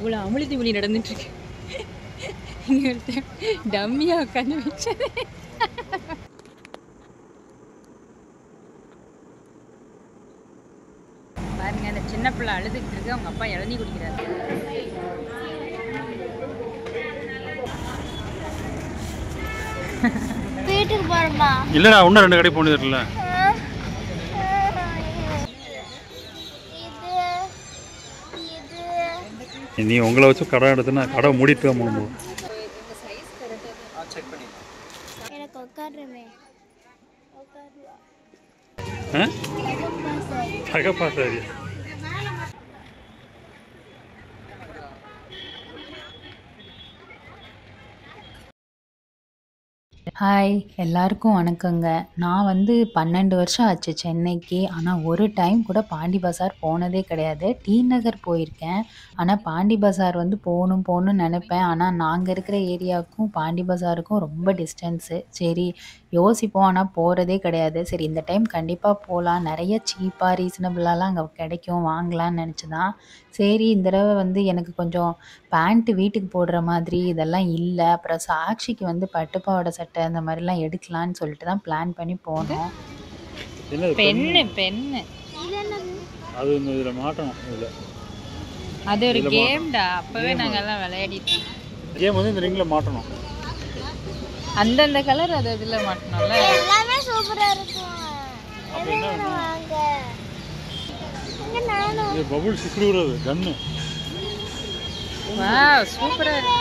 இவ்வளோ அமிழ்தி மொழி நடந்துட்டுருக்கு. இங்கே ஒருத்தர் டம்மியாக உட்காந்து வச்சது. பாருங்க, அந்த சின்ன பிள்ளை அழுதுகிட்டு இருக்கு. அவங்க அப்பா இளநீ குடிக்கிறாரு. வீட்டுக்கு போறோமா? இல்லடா, இன்னும் 2 கடை போனது இருக்குல்ல. நீ உங்களை வச்சு கடை எடுத்துனா கடை மூடிட்டு தான் போகணும். எனக்கு உட்காருமே. தகப்பா சரி. ஹாய், எல்லாருக்கும் வணக்கங்க. நான் 12 வருஷம் ஆச்சு சென்னைக்கு. ஆனால் ஒரு டைம் கூட பாண்டி பஜார் போனதே கிடையாது. டி நகர் போயிருக்கேன். ஆனால் பாண்டி பஜார் போகணும்னு நினைப்பேன். ஆனால் நாங்கள் இருக்கிற ஏரியாவுக்கும் பாண்டி பஜாருக்கும் ரொம்ப டிஸ்டன்ஸு. சரி யோசிப்போம், ஆனால் போகிறதே கிடையாது. சரி இந்த டைம் கண்டிப்பாக போகலாம், நிறைய சீப்பாக ரீசனபிளாலாம் அங்கே கிடைக்கும், வாங்கலான்னு நினச்சி தான். சரி இந்த தடவை எனக்கு கொஞ்சம் பேண்ட்டு வீட்டுக்கு போடுற மாதிரி இதெல்லாம் இல்லை. அப்புறம் சாக்ஷிக்கு பட்டுப்பாவாடை சட்டை அந்த மாதிரிலாம் எடுக்கலான்னு சொல்லிட்டு தான் பிளான் பண்ணி போனோம். பெண்ணு அது இதில் மாட்டணும். அது ஒரு கேம்டா. அப்போவே நாங்கள் எல்லாம் விளையாடிட்டோம். கேம் இந்த ரிங்கில் மாட்டணும். அந்தந்த கலர் அது இதில் மாட்டணும்ல. எல்லாமே சூப்பரா இருக்கும். இது பபுள் சிக்கிறது கன்னு. வாவ், சூப்பரா இருக்கு.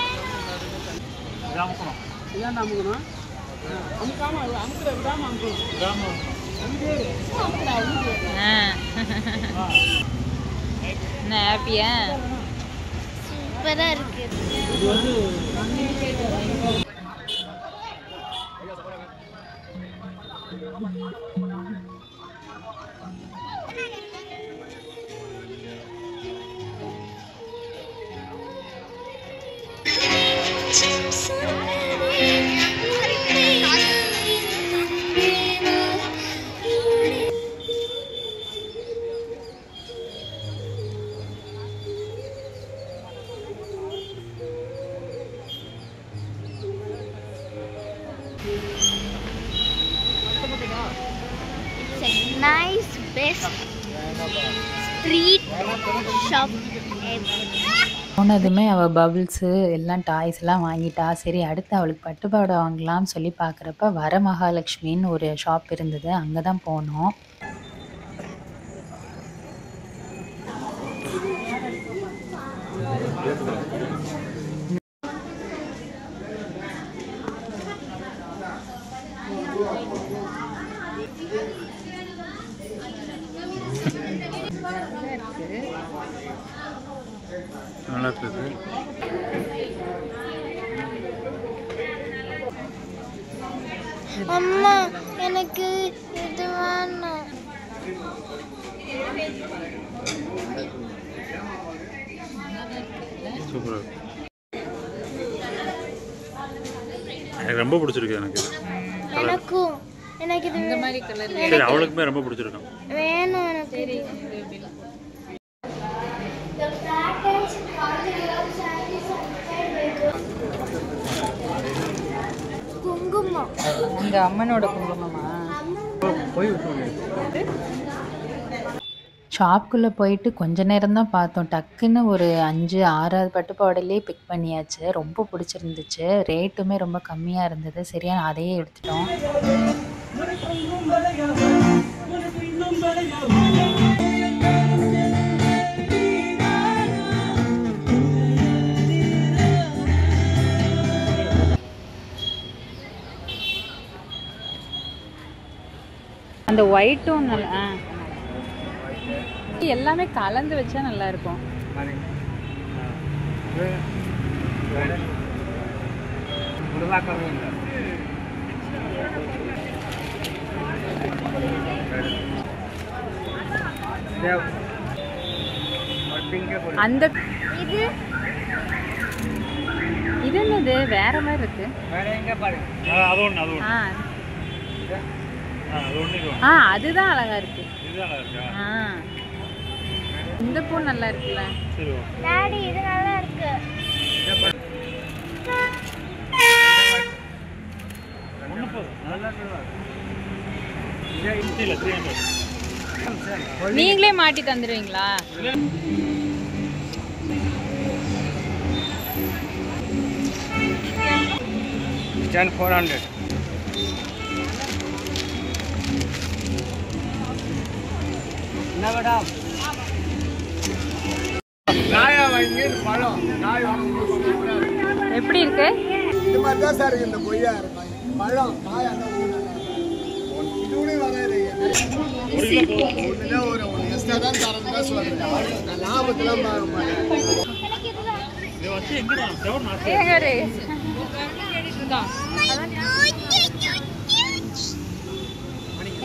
என்ன ஹாப்பியா? சூப்பரா இருக்கு. Nice best street shop ever. போனதுமே அவள் பபிள்ஸு எல்லாம் டாய்ஸ்லாம் வாங்கிட்டா. சரி அடுத்து அவளுக்கு பட்டுப்பாவாடை வாங்கலாம்னு சொல்லி பார்க்குறப்ப வர மகாலட்சுமின்னு ஒரு ஷாப் இருந்தது, அங்கே தான் போனோம். நல்லா இருக்குது. அம்மா எனக்கு இது வேணும். சூப்பராக இருக்கு. எனக்கு ரொம்ப பிடிச்சிருக்கு. எனக்கும் எனக்கு இது இந்த மாதிரி கலர் சரி, அவளுக்குமே ரொம்ப பிடிச்சிருக்கும். வேணும். எனக்கு குங்குமம். இந்த அம்மனோட குங்குமமா? ஷாப்புக்குள்ளே போயிட்டு கொஞ்ச நேரம் தான் பார்த்தோம். டக்குன்னு ஒரு 5-6 பட்டுப்பாவாடையிலே பிக் பண்ணியாச்சு. ரொம்ப பிடிச்சிருந்துச்சு. ரேட்டுமே ரொம்ப கம்மியாக இருந்தது. சரியா அதையே எடுத்துட்டோம். அந்த ஒயிட்டும் நல்லா எல்லாமே கலந்து வச்சா நல்லா இருக்கும். அந்த இது என்னது வேற மாதிரி இருக்கு. அதுதான் அழகா இருக்கு. இந்த பூ நல்லா இருக்குல்ல. டாடி இது நல்லா இருக்கு. நீங்களே மாட்டி தந்துடுவீங்களா? Stand 400. என்ன மேடம்? காயா வாங்கி பழம் காய் எப்படி இருக்கு? இது மாதிரி தான் சார் இந்த கொய்யா இருக்கும். பழம் காயா தான் இது கூட வராது. ஒரு எக்ஸ்ட்ரா தான் தரது தான் சொல்றேன். நான் லாபத்தெல்லாம் பார்க்க மாட்டேன்.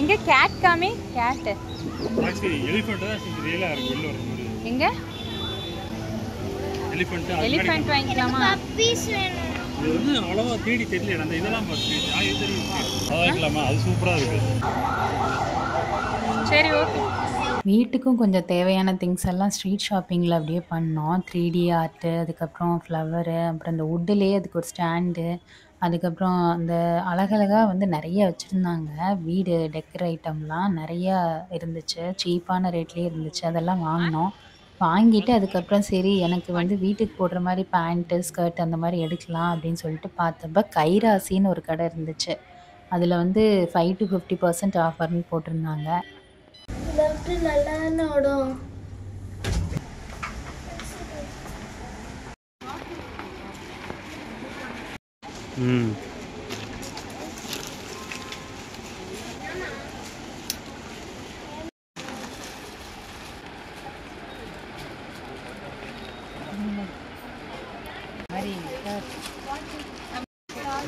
எங்க கேட் காமி கேட் எங்க எலிஃபண்ட் வாங்கிக்கலாமா? பப்பீஸ் வேணும். இது வந்து அவ்வளவா தேடி தெரியல. அந்த இதெல்லாம் தெரியும். அது சூப்பராக இருக்கு. சரி ஓகே. வீட்டுக்கும் கொஞ்சம் தேவையான திங்ஸ் எல்லாம் ஸ்ட்ரீட் ஷாப்பிங்கில் அப்படியே பண்ணோம். 3D ஆர்ட்டு, அதுக்கப்புறம் ஃப்ளவரு, அப்புறம் இந்த வுட்டுலேயே அதுக்கு ஒரு ஸ்டாண்டு, அதுக்கப்புறம் அந்த அழகழகாக வந்து நிறைய வச்சுருந்தாங்க. வீடு டெக்கர் ஐட்டம்லாம் நிறையா இருந்துச்சு. சீப்பான ரேட்லேயே இருந்துச்சு. அதெல்லாம் வாங்கினோம். வாங்கிட்டு அதுக்கப்புறம் சரி எனக்கு வந்து வீட்டுக்கு போடுற மாதிரி பேண்ட்டு, ஸ்கர்ட் அந்த மாதிரி எடுக்கலாம் அப்படின்னு சொல்லிட்டு பார்த்தப்ப கைராசின்னு ஒரு கடை இருந்துச்சு. அதில் வந்து 5 to 50% ஆஃபர்னு போட்டிருந்தாங்க. லெஃப்ட் நல்லா ஓடும். ம்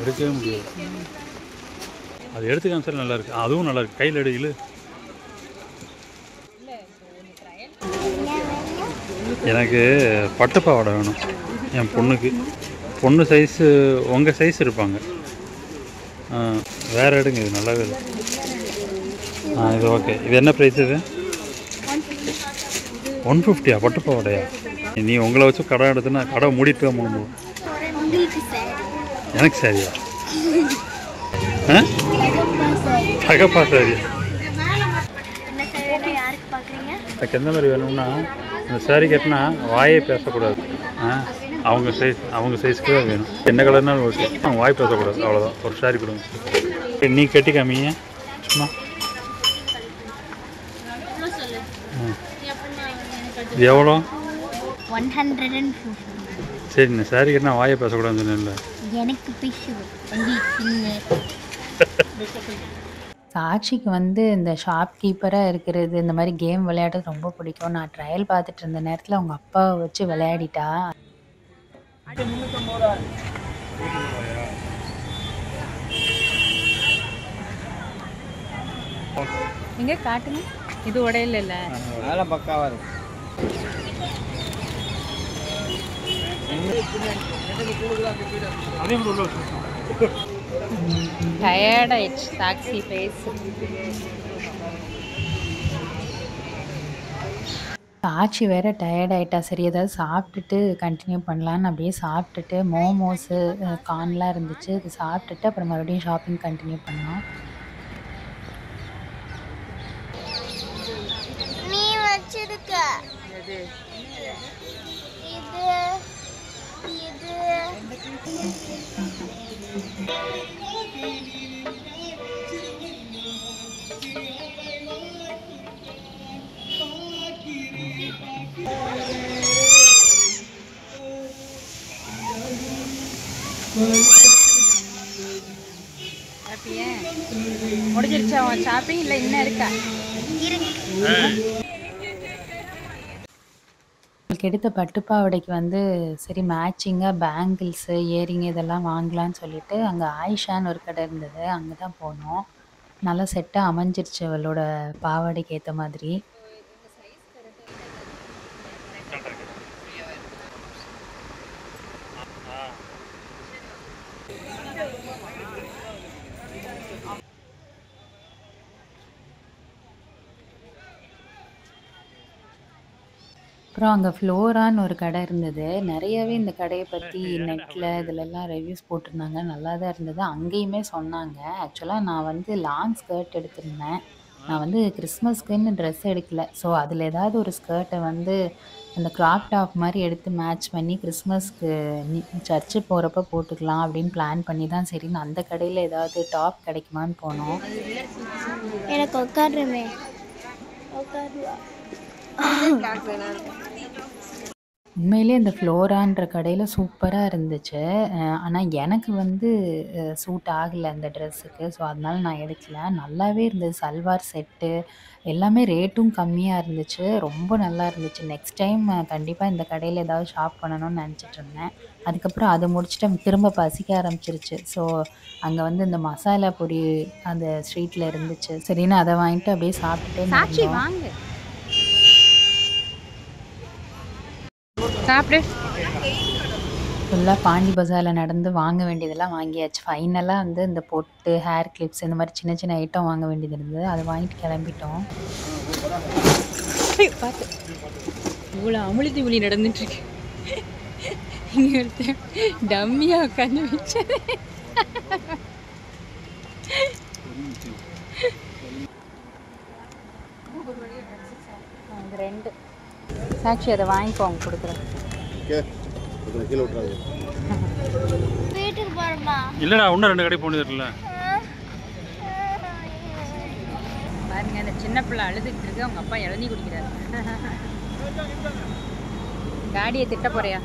எடுக்கவே முடியாது. அது எடுத்து காமிச்சாலும் நல்லா இருக்கு. அதுவும் நல்லா இருக்கு. கையில் எடுக்கல. எனக்கு பட்டு பாவாடை வேணும் என் பொண்ணுக்கு. பொண்ணு சைஸு உங்கள் சைஸ் இருப்பாங்க. வேறு எடுங்க. இது நல்லாவே இல்லை. இது ஓகே. இது என்ன ப்ரைஸ்? இது 150 பட்டு பாவாடையா? நீ உங்களை வச்சு கடை எடுத்துன்னா கடை மூடிட்டு தான் போகணும். எனக்கு சரியா? தகப்பா சரியா? எனக்கு எந்த மாதிரி வேணும்னா இந்த சாரீ கட்டினா வாயே பேசக்கூடாது. அவங்க சைஸ்க்கு தான் வேணும். என்ன கலர்னாலும் ஓகே. வாய் பேசக்கூடாது. அவ்வளோதான். ஒரு சாரீ கொடுங்க. நீ கட்டி காமிங்க சும்மா. இது எவ்வளோ? 150. சரி, இந்த சாரீ கட்டினா வாயை பேசக்கூடாதுன்னு சொன்னேன்ல. எனக்கு சாட்சிக்கு வந்து இந்த ஷாப் கீப்பராக இருக்கிறது, இந்த மாதிரி கேம் விளையாடுறது ரொம்ப பிடிக்கும். நான் ட்ரையல் பார்த்துட்டு இருந்த நேரத்தில் அவங்க அப்பாவை வச்சு விளையாடிட்டா. எங்கே காட்டுங்க. இது உடையில இல்லை. அதெல்லாம் பக்காவாக இருக்கும். டயர்ட் ஆயிடுச்சு சாக்ஸி ஃபேஸ். சாட்சி வேற டயர்ட் ஆயிட்டா. சரி ஏதாவது சாப்பிட்டுட்டு கண்டினியூ பண்ணலான்னு அப்படியே சாப்பிட்டுட்டு மோமோஸு கார்ன்லாம் இருந்துச்சு. அது சாப்பிட்டுட்டு அப்புறம் மறுபடியும் ஷாப்பிங் கண்டினியூ பண்ணோம். நீ வச்சிருக்க இது முடிஞ்சிருச்சா உன் ஷாப்பிங்? இல்லை இன்னும் இருக்கா? உங்களுக்கு எடுத்த பட்டுப்பாவடைக்கு வந்து சரி மேட்சிங்காக பேங்கிள்ஸு, இயரிங் இதெல்லாம் வாங்கலான்னு சொல்லிட்டு அங்கே ஆயிஷான்னு ஒரு கடை இருந்தது. அங்கே தான் போனோம். நல்லா செட்டாக அமைஞ்சிருச்சு அவளோட பாவாடைக்கு ஏற்ற மாதிரி. அப்புறம் அங்க ஃப்ளோரான்னு ஒரு கடை இருந்தது. நெறையவே இந்த கடைய பத்தி நெட்ல இதுலலாம் ரிவ்யூஸ் போட்டிருந்தாங்க. நல்லா தான் இருந்தது. அங்கேயுமே சொன்னாங்க. ஆக்சுவலா நான் வந்து லாங் ஸ்கர்ட் எடுத்திருந்தேன். நான் வந்து கிறிஸ்மஸ்க்குன்னு ட்ரெஸ் எடுக்கல. ஸோ அதில ஏதாவது ஒரு ஸ்கர்ட்ட வந்து அந்த கிராப் டாப் மாரி எடுத்து மேட்ச் பண்ணி கிறிஸ்மஸ்க்கு நி சர்ச்சு போறப்ப போட்டுக்கலாம் அப்படின்னு பிளான் பண்ணி தான் சரின்னு அந்த கடையில ஏதாவது டாப் கிடைக்குமான்னு போனோம். எனக்கு உட்காருமே உட்காருவா. உண்மையிலேயே இந்த ஃப்ளோரான்ற கடையில சூப்பரா இருந்துச்சு. ஆனா எனக்கு வந்து சூட் ஆகல அந்த ட்ரெஸ்ஸுக்கு. ஸோ அதனால நான் எடுக்கல. நல்லாவே இருந்தது. சல்வார் செட்டு எல்லாமே ரேட்டும் கம்மியா இருந்துச்சு. ரொம்ப நல்லா இருந்துச்சு. நெக்ஸ்ட் டைம் கண்டிப்பா இந்த கடையில ஏதாவது ஷாப் பண்ணணும்னு நெனச்சிட்டு இருந்தேன். அதுக்கப்புறம் அத முடிச்சுட்டு திரும்ப பசிக்க ஆரம்பிச்சுருச்சு. ஸோ அங்க வந்து இந்த மசாலா பொரி அந்த ஸ்ட்ரீட்ல இருந்துச்சு. சரின்னு அத வாங்கிட்டு அப்படியே சாப்பிட்டுட்டே நடந்தோம். வாங்க சாப்பிடு. ஃபுல்லா பாண்டி பஜார்ல நடந்து வாங்க வேண்டியதெல்லாம் வாங்கியாச்சு. ஃபைனலா வந்து இந்த பொட்டு, ஹேர் கிளிப்ஸ் இந்த மாரி சின்ன சின்ன ஐட்டம் வாங்க வேண்டியது இருந்தது. அத வாங்கிட்டு கிளம்பிட்டோம். பார்த்து இவ்வளோ அமுழுதி ஒளி நடந்துட்டு இருக்கு. இங்க ஒருத்தன் டம்மியா உட்காந்து வச்சது. அந்த 2 சாக்ஷி அத வாங்கிக்கோங்க குடுக்குறேன். வீட்டுக்கு போறோமா? இல்லைடா இன்னும் 2 கடை போனது இருக்குல்ல. பாருங்க அந்த சின்ன பிள்ளை அழுதுகிட்டு இருக்கு. அவங்க அப்பா இளநீ குடிக்கிறாரு. டாடியை திட்ட போறியா?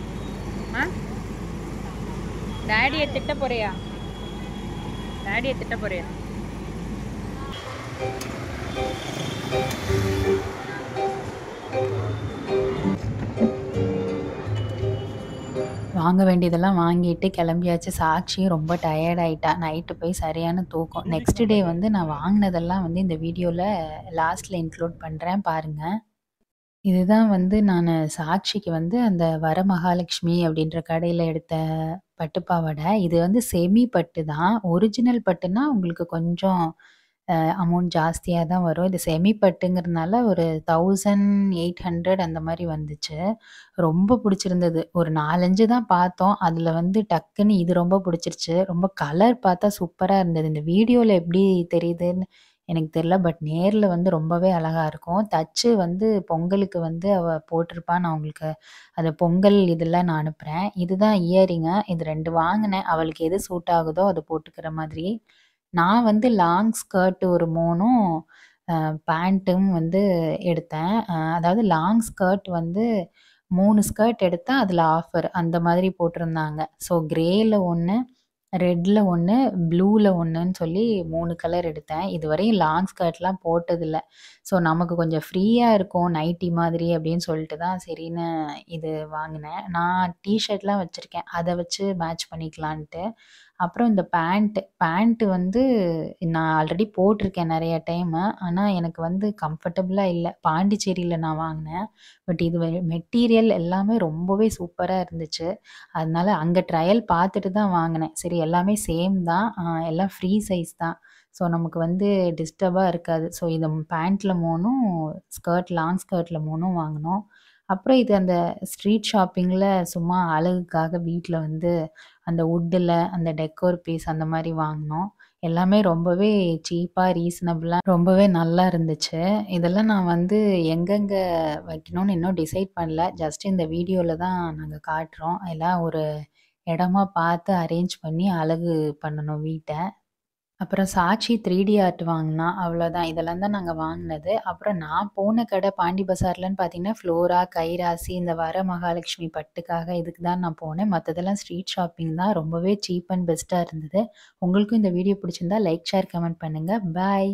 டாடியை திட்ட போறியா? டாடியை திட்ட போறியா? வாங்க வேண்டியதெல்லாம் வாங்கிட்டு கிளம்பியாச்சு. சாக்ஷியும் ரொம்ப டயர்ட் ஆயிட்டா. நைட்டு போய் சரியான தூக்கம். நெக்ஸ்ட் டே வந்து நான் வாங்கினதெல்லாம் வந்து இந்த வீடியோல லாஸ்ட்ல இன்க்ளூட் பண்றேன் பாருங்க. இதுதான் வந்து நானு சாக்ஷிக்கு வந்து அந்த வரமகாலட்சுமி அப்படின்ற கடையில எடுத்த பட்டு பாவாடை. இது வந்து செமி பட்டு தான். ஒரிஜினல் பட்டுனா உங்களுக்கு கொஞ்சம் அமௌண்ட் ஜாஸ்தியா தான் வரும். இது செமி பட்டுங்கிறதுனால ஒரு 1800 அந்த மாரி வந்துச்சு. ரொம்ப புடிச்சிருந்தது. ஒரு 4, 5 தான் பார்த்தோம். அதுல வந்து டக்குன்னு இது ரொம்ப புடிச்சிருச்சு. ரொம்ப கலர் பார்த்தா சூப்பரா இருந்தது. இந்த வீடியோல எப்படி தெரியுதுன்னு எனக்கு தெரியல. பட் நேர்ல வந்து ரொம்பவே அழகா இருக்கும். தச்சு வந்து பொங்கலுக்கு வந்து அவ போட்டிருப்பா. நான் உங்களுக்கு அந்த பொங்கல் இதெல்லாம் நான் அனுப்புறேன். இதுதான் இயரிங்கு. இது 2 வாங்குனேன். அவளுக்கு எது சூட் ஆகுதோ அத போட்டுக்கிற மாதிரி. நான் வந்து லாங் ஸ்கர்ட் ஒரு 3ம் பேண்ட்டும் வந்து எடுத்தேன். அதாவது லாங் ஸ்கர்ட் வந்து 3 ஸ்கர்ட் எடுத்தா அதில ஆஃபர் அந்த மாதிரி போட்டிருந்தாங்க. ஸோ கிரேல 1, ரெட்ல 1, ப்ளூல 1ன்னு சொல்லி 3 கலர் எடுத்தேன். இதுவரையும் லாங் ஸ்கர்ட்லாம் போட்டதில்ல. ஸோ நமக்கு கொஞ்சம் ஃப்ரீயா இருக்கும் நைட்டி மாதிரி அப்படின்னு சொல்லிட்டு தான் சரின்னு இது வாங்கினேன். நான் டீ ஷர்ட்லாம் வச்சிருக்கேன். அத வச்சு மேட்ச் பண்ணிக்கலான்ட்டு. அப்புறம் இந்த பேண்ட் வந்து நான் ஆல்ரெடி போட்டிருக்கேன் நெறைய டைமு. ஆனா எனக்கு வந்து கம்ஃபர்டபுளா இல்ல. பாண்டிச்சேரியில நான் வாங்கினேன். பட் இது மெட்டீரியல் எல்லாமே ரொம்பவே சூப்பரா இருந்துச்சு. அதனால அங்க ட்ரையல் பார்த்துட்டு தான் வாங்கினேன். சரி எல்லாமே சேம் தான். எல்லாம் ஃப்ரீ சைஸ் தான். ஸோ நமக்கு வந்து டிஸ்டர்பா இருக்காது. ஸோ இது பேண்ட்ல 3ம், லாங் ஸ்கர்ட்ல 3ம் வாங்கினோம். அப்புறம் இது அந்த ஸ்ட்ரீட் ஷாப்பிங்ல சும்மா அழகுக்காக வீட்ல வந்து அந்த வுட்டுல அந்த டெக்கோர் பீஸ் அந்த மாரி வாங்கினோம். எல்லாமே ரொம்பவே சீப்பா, ரீசனபிளா ரொம்பவே நல்லா இருந்துச்சு. இதெல்லாம் நான் வந்து எங்கெங்க வைக்கணும்னு இன்னும் டிசைட் பண்ணல. ஜஸ்ட் இந்த வீடியோல தான் நாங்க காட்டுறோம். எல்லாம் ஒரு இடமா பார்த்து அரேஞ்ச் பண்ணி அழகு பண்ணணும் வீட்ட. அப்புறம் சாக்ஷி 3டி ஆர்ட் வாங்குனா. அவ்வளோதான். இதெல்லாம் தான் நாங்க வாங்குனது. அப்புறம் நான் போன கடை பாண்டி பஜார்லன்னு பார்த்தீங்கன்னா, ஃப்ளோரா, கைராசி இந்த வரமகாலட்சுமி பட்டுக்காக இதுக்கு தான் நான் போனேன். மத்ததெல்லாம் ஸ்ட்ரீட் ஷாப்பிங் தான். ரொம்பவே சீப் அண்ட் பெஸ்ட்டா இருந்தது. உங்களுக்கும் இந்த வீடியோ பிடிச்சிருந்தா லைக், ஷேர், கமெண்ட் பண்ணுங்க. பாய்.